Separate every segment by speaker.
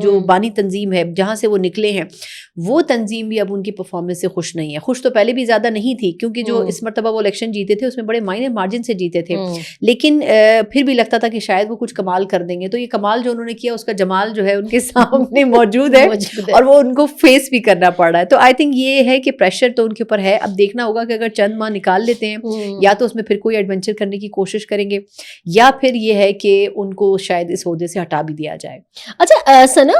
Speaker 1: جو بانی تنظیم ہے جہاں سے وہ نکلے ہیں وہ تنظیم بھی اب ان کی پرفارمنس سے خوش نہیں ہے. خوش تو پہلے بھی زیادہ نہیں تھی کیونکہ جو اس مرتبہ وہ الیکشن جیتے تھے اس میں بڑے مائنر مارجن سے جیتے تھے, لیکن پھر بھی لگتا تھا کہ شاید وہ کچھ کمال کر دیں گے. تو یہ کمال جو انہوں نے کیا اس کا جمال جو ہے ان کے سامنے موجود ہے اور وہ ان کو فیس بھی کرنا پڑ رہا ہے. تو آئی تھنک یہ ہے کہ پریشر تو ان کے اوپر ہے. اب دیکھنا ہوگا کہ اگر چند ماہ نکال لیتے ہیں یا تو اس میں پھر کوئی ایڈونچر کرنے کی کوشش کریں گے یا پھر یہ ہے کہ ان کو شاید اس عہدے سے ہٹا بھی دیا جائے.
Speaker 2: اچھا ثنا,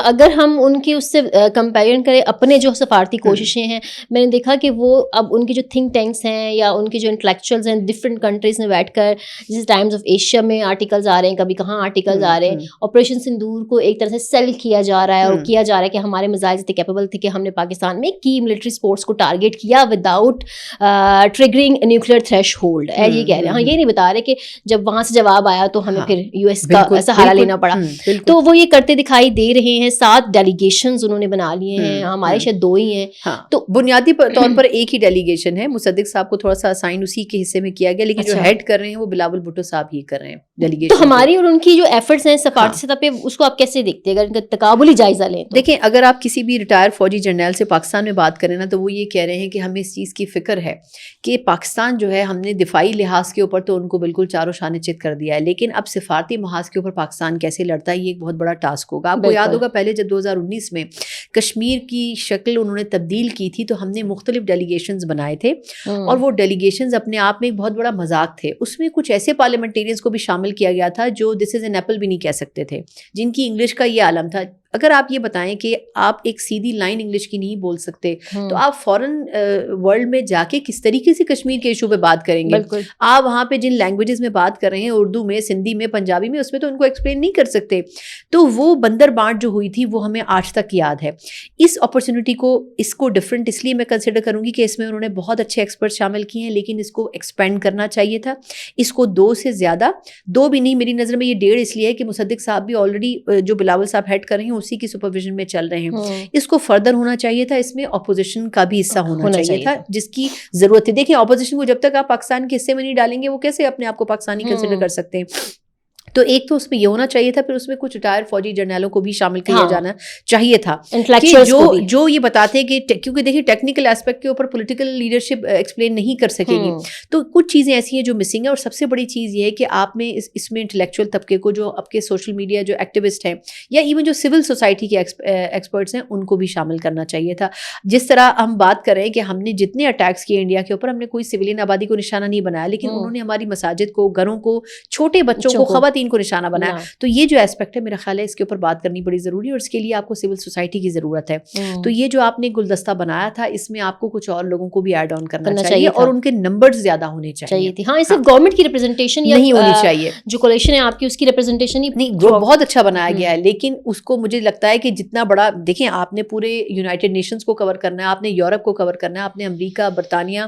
Speaker 2: اگر ہم ان کی اس سے کمپیرن کریں اپنے جو سفارتی کوششیں ہیں, میں نے دیکھا کہ وہ اب ان کے جو تھنک ٹینکس ہیں یا ان کے جو انٹلیکچوئلز ہیں ڈفرینٹ کنٹریز میں بیٹھ کر, جیسے ٹائمز آف ایشیا میں آرٹیکلز آ رہے ہیں, کبھی کہاں آرٹیکلز آ رہے ہیں, آپریشن سندور کو ایک طرح سے سیل کیا جا رہا ہے اور کیا جا رہا ہے کہ ہمارے میزائلز اتنے کیپیبل تھے کہ ہم نے پاکستان میں کی ملٹری سپورٹس کو ٹارگیٹ کیا وداؤٹ ٹریگرنگ نیوکلیئر تھریش ہولڈ. یہ کہہ رہے ہیں, ہاں یہ نہیں بتا رہے کہ جب وہاں سے جواب آیا تو ہمیں پھر یو ایس کا سہارا لینا پڑا. تو وہ یہ کرتے دکھائی دے رہے ہیں. 7 ڈیلیگیشنز انہوں نے بنا لیے ہیں, ہمارے شاید 2 ہی ہیں.
Speaker 1: تو بنیادی طور پر ایک ہی ڈیلیگیشن ہے, مصدق صاحب کو تھوڑا سا اسائن اسی کے حصے میں کیا گیا, لیکن جو ہیڈ کر رہے ہیں وہ بلاول بھٹو صاحب ہی کر رہے ہیں ڈیلیگیشن. تو
Speaker 2: ہماری اور ان کی جو ایفرٹس ہیں سفارتی سطح پہ اس کو آپ کیسے دیکھتے ہیں اگر ان کا تقابلی جائزہ لیں؟
Speaker 1: دیکھیں, اگر آپ کسی بھی ریٹائر فوجی جرنیل سے پاکستان میں بات کریں نا تو وہ یہ کہہ رہے ہیں کہ ہمیں اس چیز کی فکر ہے کہ پاکستان جو ہے ہم نے دفاعی لحاظ کے اوپر تو ان کو بالکل چاروں شانے چت کر دیا ہے, لیکن اب سفارتی محاذ کے اوپر پاکستان کیسے لڑتا ہے یہ ایک بہت بڑا ٹاسک ہوگا. آپ کو یاد ہوگا پہلے جب 2019 میں کشمیر کی شکل انہوں نے تبدیل کی تھی تو ہم نے مختلف ڈیلیگیشنز بنائے تھے اور وہ ڈیلیگیشنز اپنے آپ میں ایک بہت بڑا مذاق تھے. اس میں کچھ ایسے پارلیمنٹیرینز کو بھی شامل کیا گیا تھا جو دس از این ایپل بھی نہیں کہہ سکتے تھے, جن کی انگلش کا یہ عالم تھا. اگر آپ یہ بتائیں کہ آپ ایک سیدھی لائن انگلش کی نہیں بول سکتے تو آپ فورن ورلڈ میں جا کے کس طریقے سے کشمیر کے ایشو پہ بات کریں گے؟ آپ وہاں پہ جن لینگویجز میں بات کر رہے ہیں, اردو میں, سندھی میں, پنجابی میں, اس میں تو ان کو ایکسپلین نہیں کر سکتے. تو وہ بندر بانٹ جو ہوئی تھی وہ ہمیں آج تک یاد ہے. اس اپرچونٹی کو اس کو ڈفرینٹ اس لیے میں کنسیڈر کروں گی کہ اس میں انہوں نے بہت اچھے ایکسپرٹ شامل کیے ہیں, لیکن اس کو ایکسپینڈ کرنا چاہیے تھا. اس کو 2 سے زیادہ, 2 بھی نہیں, میری نظر میں یہ 1.5 اس لیے ہے کہ مصدق صاحب بھی آلریڈی جو بلاول صاحب ہیڈ کر رہے ہیں اسی کی سپرویژن میں چل رہے ہیں. اس کو فردر ہونا چاہیے تھا, اس میں اپوزیشن کا بھی حصہ ہونا چاہیے تھا جس کی ضرورت ہے. دیکھیں اپوزیشن کو جب تک آپ پاکستان کے حصے میں نہیں ڈالیں گے وہ کیسے اپنے آپ کو پاکستانی کنسیڈر کر سکتے ہیں. تو ایک تو اس میں یہ ہونا چاہیے تھا, پھر اس میں کچھ ریٹائر فوجی جرنیلوں کو بھی شامل کیا جانا چاہیے تھا کہ جو یہ بتاتے کہ کیونکہ دیکھیے ٹیکنیکل اسپیکٹ کے اوپر پولیٹیکل لیڈرشپ ایکسپلین نہیں کر سکے گی, تو کچھ چیزیں ایسی ہیں جو مسنگ ہیں. اور سب سے بڑی چیز یہ ہے کہ آپ میں اس میں انٹلیکچوئل طبقے کو, جو آپ کے سوشل میڈیا جو ایکٹیوسٹ ہیں یا ایون جو سول سوسائٹی کے ایکسپرٹس ہیں, ان کو بھی شامل کرنا چاہیے تھا. جس طرح ہم بات کر رہے ہیں کہ ہم نے جتنے اٹیکس کیے انڈیا کے اوپر, ہم نے کوئی سویلین آبادی کو نشانہ نہیں بنایا, لیکن انہوں نے ہماری مساجد کو, گھروں کو, چھوٹے بچوں کو, خواتین کو نشانہ بنایا. تو یہ جو ایسپیکٹ ہے میرا خیال ہے اس کے اوپر بات کرنی بڑی ضروری ہے, اور اس کے لیے آپ کو سول سوسائٹی کی ضرورت ہے. تو یہ جو آپ نے گلدستہ بنایا تھا اس میں آپ کو کچھ اور لوگوں کو بھی ایڈ آن کرنا چاہیے اور ان کے نمبرز زیادہ ہونے چاہیے تھے.
Speaker 2: ہاں, اس میں گورنمنٹ کی ریپرزنٹیشن
Speaker 1: نہیں ہونی چاہیے,
Speaker 2: جو کولیشن ہے آپ کی اس کی ریپرزنٹیشن
Speaker 1: نہیں, بہت اچھا بنایا گیا ہے, لیکن اس کو مجھے لگتا ہے کہ جتنا بڑا, دیکھیں آپ نے پورے یونائٹیڈ نیشنز کو کور کرنا ہے, آپ نے یورپ کو کور کرنا ہے, آپ نے امریکہ, برطانیہ,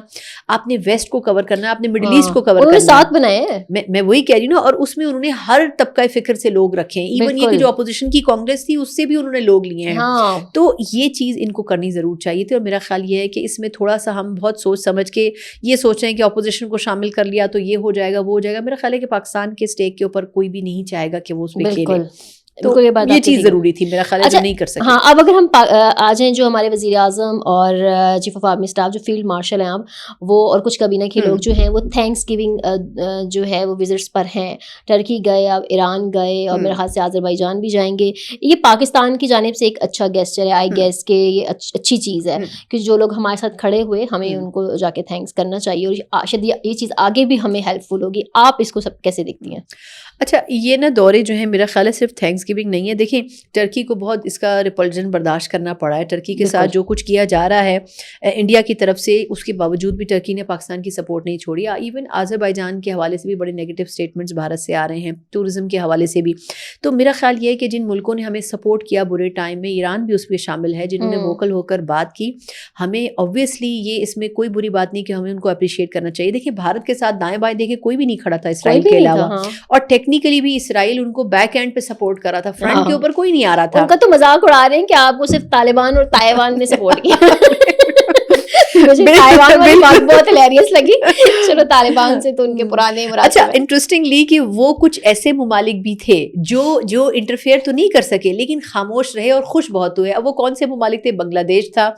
Speaker 1: آپ نے ویسٹ کو کور کرنا ہے, آپ نے مڈل ایسٹ کو کور کرنا ہے,
Speaker 2: ساتھ بنائے ہیں.
Speaker 1: میں وہی کہہ رہی ہوں نا, اور اس میں انہوں نے ہر طبقہ فکر سے لوگ رکھے ہیں. ایون یہ کہ جو اپوزیشن کی کانگریس تھی اس سے بھی انہوں نے لوگ لیے ہیں. تو یہ چیز ان کو کرنی ضرور چاہیے تھی, اور میرا خیال یہ ہے کہ اس میں تھوڑا سا ہم بہت سوچ سمجھ کے یہ سوچ رہے ہیں کہ اپوزیشن کو شامل کر لیا تو یہ ہو جائے گا, وہ ہو جائے گا. میرا خیال ہے کہ پاکستان کے اسٹیک کے اوپر کوئی بھی نہیں چاہے گا کہ وہ اس میں کھیلے. تو یہ چیز ضروری تھی میرا خیال ہے, جو نہیں کر سکے.
Speaker 2: ہاں, اب اگر ہم آ جائیں جو ہمارے وزیر اعظم اور چیف آف آرمی اسٹاف جو فیلڈ مارشل ہیں اب وہ, اور کچھ کابینہ کے لوگ جو ہیں وہ تھینکس گیونگ جو ہے وہ وزٹس پر ہیں. ٹرکی گئے, اب ایران گئے, اور میرے خیال سے آذربائیجان بھی جائیں گے. یہ پاکستان کی جانب سے ایک اچھا گیسچر ہے. آئی گیس کہ یہ اچھی چیز ہے کہ جو لوگ ہمارے ساتھ کھڑے ہوئے ہمیں ان کو جا کے تھینکس کرنا چاہیے, اور شاید یہ چیز آگے بھی ہمیں ہیلپ فل ہوگی. آپ اس کو سب کیسے دیکھتی ہیں؟
Speaker 1: اچھا, یہ نا دورے جو ہیں میرا خیال ہے صرف تھینکس گیونگ نہیں ہے. دیکھیں ٹرکی کو بہت اس کا ریپلجن برداشت کرنا پڑا ہے. ٹرکی کے ساتھ جو کچھ کیا جا رہا ہے انڈیا کی طرف سے, اس کے باوجود بھی ٹرکی نے پاکستان کی سپورٹ نہیں چھوڑی. ایون آذربائیجان کے حوالے سے بھی بڑے نیگیٹو اسٹیٹمنٹس بھارت سے آ رہے ہیں, ٹورزم کے حوالے سے بھی. تو میرا خیال یہ ہے کہ جن ملکوں نے ہمیں سپورٹ کیا برے ٹائم میں, ایران بھی اس میں شامل ہے, جنہوں نے ووکل ہو کر بات کی, ہمیں اوبویسلی یہ اس میں کوئی بری بات نہیں کہ ہمیں ان کو اپریشیٹ کرنا چاہیے. دیکھیں بھارت کے ساتھ دائیں بائیں دیکھیں کوئی بھی نہیں کھڑا تھا اسرائیل کے علاوہ, اور ٹیکنیکلی بھی اسرائیل ان کو بیک اینڈ پہ سپورٹ کر رہا تھا, فرنٹ کے اوپر کوئی نہیں آ رہا تھا.
Speaker 2: ان کا تو مذاق اڑا رہے ہیں کہ آپ کو صرف طالبان اور تائیوان نے سپورٹ کیا. مجھے تائیوان والی بات بہت ہلیریس لگی. چلو طالبان سے تو ان کے پرانے
Speaker 1: اچھا انٹرسٹنگلی کہ وہ کچھ ایسے ممالک بھی تھے جو انٹرفیئر تو نہیں کر سکے لیکن خاموش رہے اور خوش بہت ہوئے. اب وہ کون سے ممالک تھے؟ بنگلہ دیش تھا,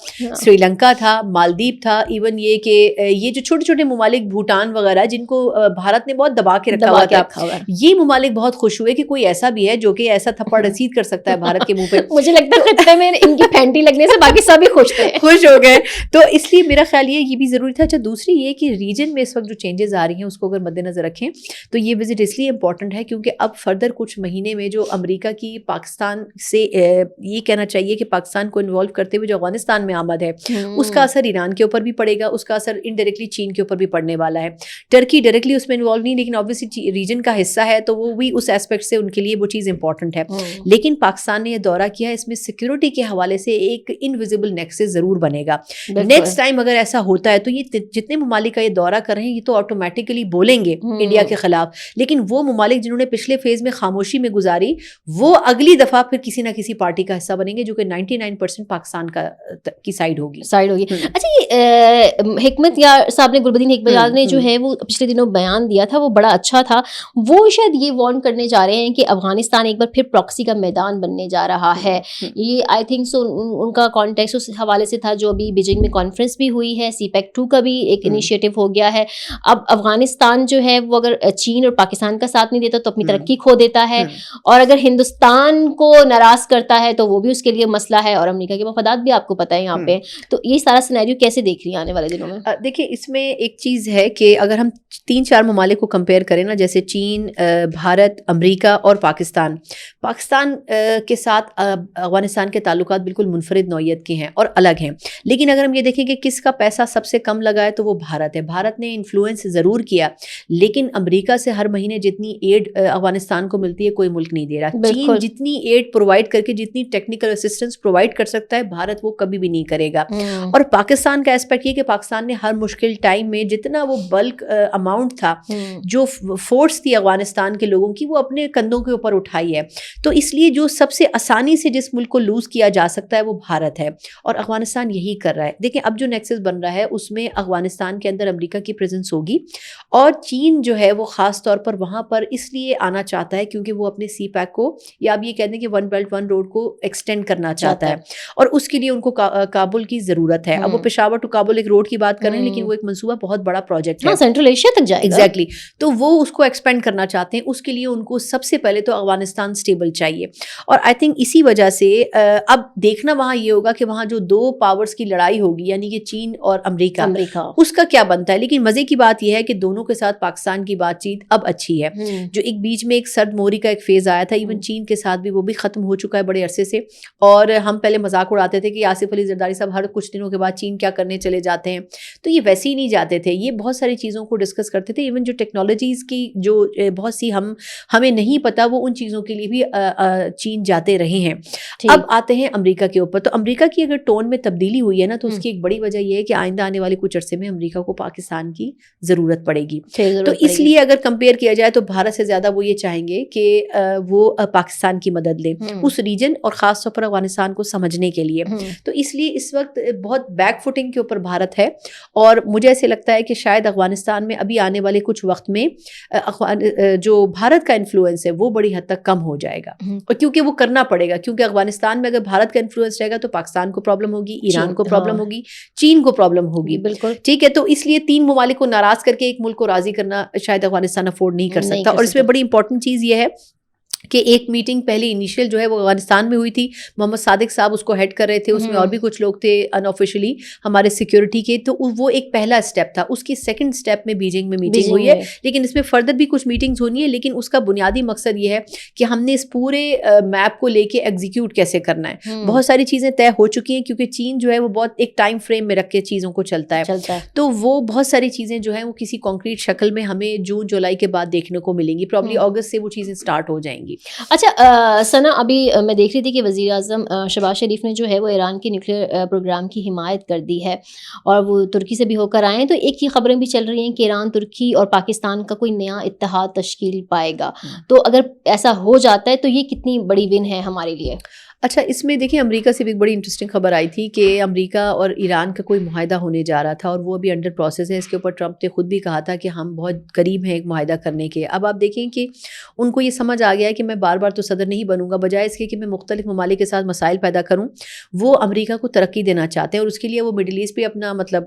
Speaker 1: سری لنکا تھا, مالدیپ تھا, ایون یہ کہ یہ جو چھوٹے چھوٹے ممالک بھوٹان وغیرہ جن کو بھارت نے بہت دبا کے رکھا ہوا تھا, یہ ممالک بہت خوش ہوئے کہ کوئی ایسا بھی ہے جو کہ ایسا تھپڑ رسید کر سکتا ہے بھارت کے منہ پہ.
Speaker 2: مجھے لگتا ہے خطے میں ان کی پھینٹی لگنے سے باقی سبھی خوش
Speaker 1: ہو گئے. تو اس لیے میرا خیال یہ بھی ضروری تھا. اچھا دوسری یہ کہ ریجن میں اس وقت جو چینجز آ رہی ہیں اس کو اگر مد نظر رکھیں تو یہ وزٹ اس لیے امپورٹنٹ ہے کیونکہ اب فردر کچھ مہینے میں جو امریکہ کی پاکستان سے یہ کہنا چاہیے کہ پاکستان کو انوالو کرتے ہوئے جو افغانستان میں آمد ہے اس کا اثر ایران کے اوپر بھی پڑے گا, اس کا اثر انڈائریکٹلی چین کے اوپر بھی پڑنے والا ہے. ٹرکی ڈائریکٹلی اس میں انوالو نہیں لیکن obviously ریجن کا حصہ ہے تو وہ بھی اس ایسپیکٹ سے ان کے لیے وہ چیز امپورٹنٹ ہے. لیکن پاکستان نے یہ دورہ کیا, اس میں سیکورٹی کے حوالے سے ایک انویزیبل نیکسس ضرور بنے گا. نیکسٹ ٹائم اگر ایسا ہوتا ہے تو یہ جتنے ممالک کا یہ دورہ کر رہے ہیں یہ تو آٹومیٹکلی بولیں گے انڈیا کے خلاف, لیکن وہ ممالک جنہوں نے پچھلے فیز میں خاموشی میں گزاری وہ اگلی دفعہ پھر کسی نہ کسی پارٹی کا حصہ بنیں گے جو کہ 99% پاکستان کی سائڈ ہوگی.
Speaker 2: اچھا یہ حکمت یار صاحب نے, گلبدین حکمت یار نے جو ہے وہ پچھلے دنوں بیان دیا تھا وہ بڑا اچھا تھا. وہ شاید یہ وارن کرنے جا رہے ہیں کہ افغانستان ایک بار پھر پراکسی کا میدان بننے جا رہا ہے. یہ آئی تھنک سو ان کا کانٹیکس اس حوالے سے تھا جو ابھی بیجنگ میں کانفرنس بھی ہوئی ہے, سی پیک 2 کا بھی ایک انیشیٹو ہو گیا ہے. اب افغانستان جو ہے وہ اگر چین اور پاکستان کا ساتھ نہیں دیتا تو اپنی ترقی کھو دیتا ہے, اور اگر ہندوستان کو ناراض کرتا ہے تو وہ بھی اس کے لیے مسئلہ ہے, اور امریکہ کے مفادات بھی آپ کو پتہ ہے یہاں پہ. تو یہ سارا سینیریو کیسے دیکھ رہی ہیں آنے والے دنوں میں؟
Speaker 1: دیکھیں اس میں ایک چیز ہے کہ اگر ہم 3-4 ممالک کو کمپیئر کریں نا, جیسے چین, بھارت, امریکہ اور پاکستان کے ساتھ افغانستان کے تعلقات بالکل منفرد نوعیت کے ہیں اور الگ ہیں. لیکن اگر ہم یہ دیکھیں کہ کس کا پیسہ سب سے کم لگا ہے تو وہ بھارت ہے. بھارت نے انفلوئنس ضرور کیا لیکن امریکہ سے ہر مہینے جتنی ایڈ افغانستان کو ملتی ہے کوئی ملک نہیں دے رہا. چین جتنی ایڈ پرووائڈ کر کے جتنی ٹیکنیکل اسسٹنس پرووائڈ کر سکتا ہے بھارت وہ کبھی بھی نہیں کرے گا. اور پاکستان کا ایسپیکٹ یہ کہ پاکستان نے ہر مشکل ٹائم میں جتنا وہ بلک اماؤنٹ تھا جو فورس تھی افغانستان کے لوگوں کی وہ اپنے کندھوں کے اوپر اٹھائی ہے. تو اس لیے جو سب سے آسانی سے جس ملک کو لوز کیا جا سکتا ہے وہ بھارت ہے اور افغانستان یہی کر رہا ہے. دیکھیں اب جو نیکسس بن رہا ہے اس میں افغانستان کے اندر امریکہ کی پریزنس ہوگی اور چین جو ہے وہ خاص طور پر وہاں پر اس لیے آنا چاہتا ہے کیونکہ وہ اپنے سی پیک کو یا اب یہ کہتے ہیں کہ 1 بیلٹ 1 روڈ کو ایکسٹینڈ کرنا چاہتا ہے اور اس کے لیے ان کو کابل کی ضرورت ہے. اب وہ پشاور ٹو کابل ایک روڈ کی بات کر رہے ہیں لیکن وہ ایک منصوبہ بہت بڑا پروجیکٹ ہے,
Speaker 2: سینٹرل ایشیا تک جائے گا.
Speaker 1: ایگزیکٹلی. تو وہ اس کو ایکسپینڈ کرنا چاہتے ہیں. اس کے لیے ان کو سب سے پہلے تو افغانستان اسٹیبل چاہیے اور آئی تھنک اسی وجہ سے اب دیکھنا وہاں یہ ہوگا کہ وہاں جو 2 پاورز کی لڑائی ہوگی یعنی کہ چین اور امریکہ اس کا کیا بنتا ہے. لیکن مزے کی بات یہ ہے کہ دونوں کے ساتھ پاکستان کی بات چیت اب اچھی ہے. جو ایک بیچ میں ایک سرد موری کا ایک فیز آیا تھا ایون چین کے ساتھ بھی وہ بھی ختم ہو چکا ہے بڑے عرصے سے. اور ہم پہلے مذاق اڑاتے تھے کہ آصف علی زرداری صاحب ہر کچھ دنوں کے بعد چین کیا کرنے چلے جاتے ہیں, تو یہ ویسے ہی نہیں جاتے تھے. یہ بہت ساری چیزوں کو ڈسکس کرتے تھے. ایون جو ٹیکنالوجیز کی جو بہت سی ہمیں نہیں پتا وہ ان چیزوں کے لیے بھی چین جاتے رہے ہیں. اب آتے ہیں امریکہ کے اوپر. تو امریکہ کی اگر ٹون میں تبدیلی ہوئی ہے نا تو اس کی ایک بڑی وجہ یہ ہے کہ آئندہ آنے والے کچھ عرصے میں امریکہ کو پاکستان کی ضرورت پڑے گی. تو اس لیے اگر کمپیئر کیا جائے تو بھارت سے زیادہ وہ یہ چاہیں گے کہ وہ پاکستان کی مدد لیں اس ریجن اور خاص طور پر افغانستان کو سمجھنے کے لیے. تو اس لیے اس وقت بہت بیک فوٹنگ کے اوپر بھارت ہے اور مجھے ایسے لگتا ہے کہ شاید افغانستان میں ابھی آنے والے کچھ وقت میں جو بھارت کا انفلوئنس ہے وہ بڑی حد تک کم ہو جائے گا. اور کیونکہ وہ کرنا پڑے گا کیونکہ افغانستان میں اگر بھارت کا انفلوئنس رہے گا تو پاکستان کو پرابلم ہوگی, ایران کو پرابلم ہوگی, چین کو پرابلم ہوگی. بالکل ٹھیک ہے. تو اس لیے 3 ممالک کو ناراض کر کے ایک ملک کو راضی کرنا شاید افغانستان افورڈ نہیں کر سکتا. اور اس میں بڑی امپورٹنٹ چیز یہ ہے کہ ایک میٹنگ پہلے انیشیل جو ہے وہ افغانستان میں ہوئی تھی. محمد صادق صاحب اس کو ہیڈ کر رہے تھے. اس میں اور بھی کچھ لوگ تھے ان آفیشلی ہمارے سیکیورٹی کے. تو وہ ایک پہلا اسٹیپ تھا. اس کی سیکنڈ اسٹیپ میں بیجنگ میں میٹنگ ہوئی ہے لیکن اس میں فردر بھی کچھ میٹنگز ہونی ہے. لیکن اس کا بنیادی مقصد یہ ہے کہ ہم نے اس پورے میپ کو لے کے ایگزیکیوٹ کیسے کرنا ہے. بہت ساری چیزیں طے ہو چکی ہیں کیونکہ چین جو ہے وہ بہت ایک ٹائم فریم میں رکھ کے چیزوں کو چلتا ہے. تو وہ بہت ساری چیزیں جو ہیں وہ کسی کانکریٹ شکل میں ہمیں جون جولائی کے بعد دیکھنے کو ملیں گی. پرابلی اگست سے وہ چیزیں اسٹارٹ ہو جائیں گی.
Speaker 2: اچھا ثنا, ابھی میں دیکھ رہی تھی کہ وزیر اعظم شہباز شریف نے جو ہے وہ ایران کے نیوکلیئر پروگرام کی حمایت کر دی ہے اور وہ ترکی سے بھی ہو کر آئے ہیں. تو ایک یہ خبریں بھی چل رہی ہیں کہ ایران, ترکی اور پاکستان کا کوئی نیا اتحاد تشکیل پائے گا. تو اگر ایسا ہو جاتا ہے تو یہ کتنی بڑی ون ہے ہمارے لیے؟
Speaker 1: اچھا اس میں دیکھیں امریکہ سے بھی ایک بڑی انٹرسٹنگ خبر آئی تھی کہ امریکہ اور ایران کا کوئی معاہدہ ہونے جا رہا تھا اور وہ ابھی انڈر پروسیس ہے. اس کے اوپر ٹرمپ نے خود بھی کہا تھا کہ ہم بہت قریب ہیں ایک معاہدہ کرنے کے. اب آپ دیکھیں کہ ان کو یہ سمجھ آ گیا ہے کہ میں بار بار تو صدر نہیں بنوں گا, بجائے اس کے کہ میں مختلف ممالک کے ساتھ مسائل پیدا کروں. وہ امریکہ کو ترقی دینا چاہتے ہیں اور اس کے لیے وہ مڈل ایسٹ پہ اپنا مطلب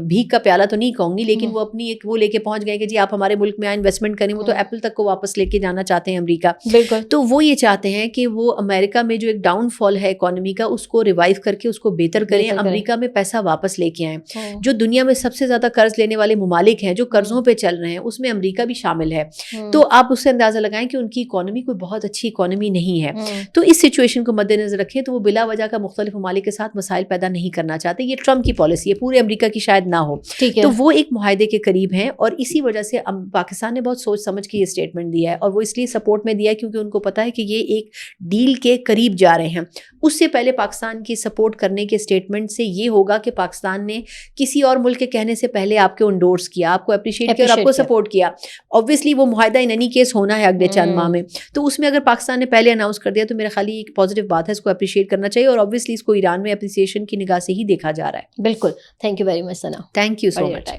Speaker 1: بھیک کا پیالہ تو نہیں کہوں گی, لیکن وہ اپنی ایک وہ لے کے پہنچ گئے کہ جی آپ ہمارے ملک میں آئیں انویسٹمنٹ کریں. وہ تو ایپل تک کو واپس لے کے جانا چاہتے ہیں امریکہ.
Speaker 2: بالکل.
Speaker 1: تو وہ یہ چاہتے ہیں کہ وہ امریکہ میں جو ایک ڈاؤن فال ہے اکانومی کا اس کو ریوائیو کر کے اس کو بہتر کریں, امریکہ میں پیسہ واپس لے کے آئیں. جو دنیا میں سب سے زیادہ قرض لینے والے ممالک ہیں جو قرضوں پہ چل رہے ہیں اس میں امریکہ بھی شامل ہے. تو آپ اس سے اندازہ لگائیں کہ ان کی اکانومی کوئی بہت اچھی اکانومی نہیں ہے. تو اس سچویشن کو مد نظر رکھیں تو وہ بلا وجہ کا مختلف ممالک کے ساتھ مسائل پیدا نہیں کرنا چاہتے. یہ ٹرمپ کی پالیسی ہے, پورے امریکہ کی شاید نہ ہو. تو وہ ایک معاہدے کے قریب ہیں اور اسی وجہ سے پاکستان نے بہت سوچ سمجھ کے یہ اسٹیٹمنٹ دیا ہے اور وہ اس لیے سپورٹ میں دیا ہے کیونکہ ان کو پتا ہے کہ یہ ایک ڈیل کے قریب جا رہے ہیں. اس سے پہلے پاکستان کی سپورٹ کرنے کے اسٹیٹمنٹ سے یہ ہوگا کہ پاکستان نے کسی اور ملک کے کہنے سے پہلے آپ کو انڈورس کیا, آپ کو اپریشیٹ کیا اور آپ کو سپورٹ کیا. obviously وہ معاہدہ ان اینی کیس ہونا ہے اگلے چند ماہ میں, تو اس میں اگر پاکستان نے پہلے اناؤنس کر دیا تو میرا خیال یہ ایک پازیٹیو بات ہے, اس کو اپریشیٹ کرنا چاہیے اور obviously اس کو ایران میں اپریسیشن کی نگاہ سے ہی دیکھا جا رہا ہے.
Speaker 2: بالکل. Thank you very much Sana.
Speaker 1: Thank you so much.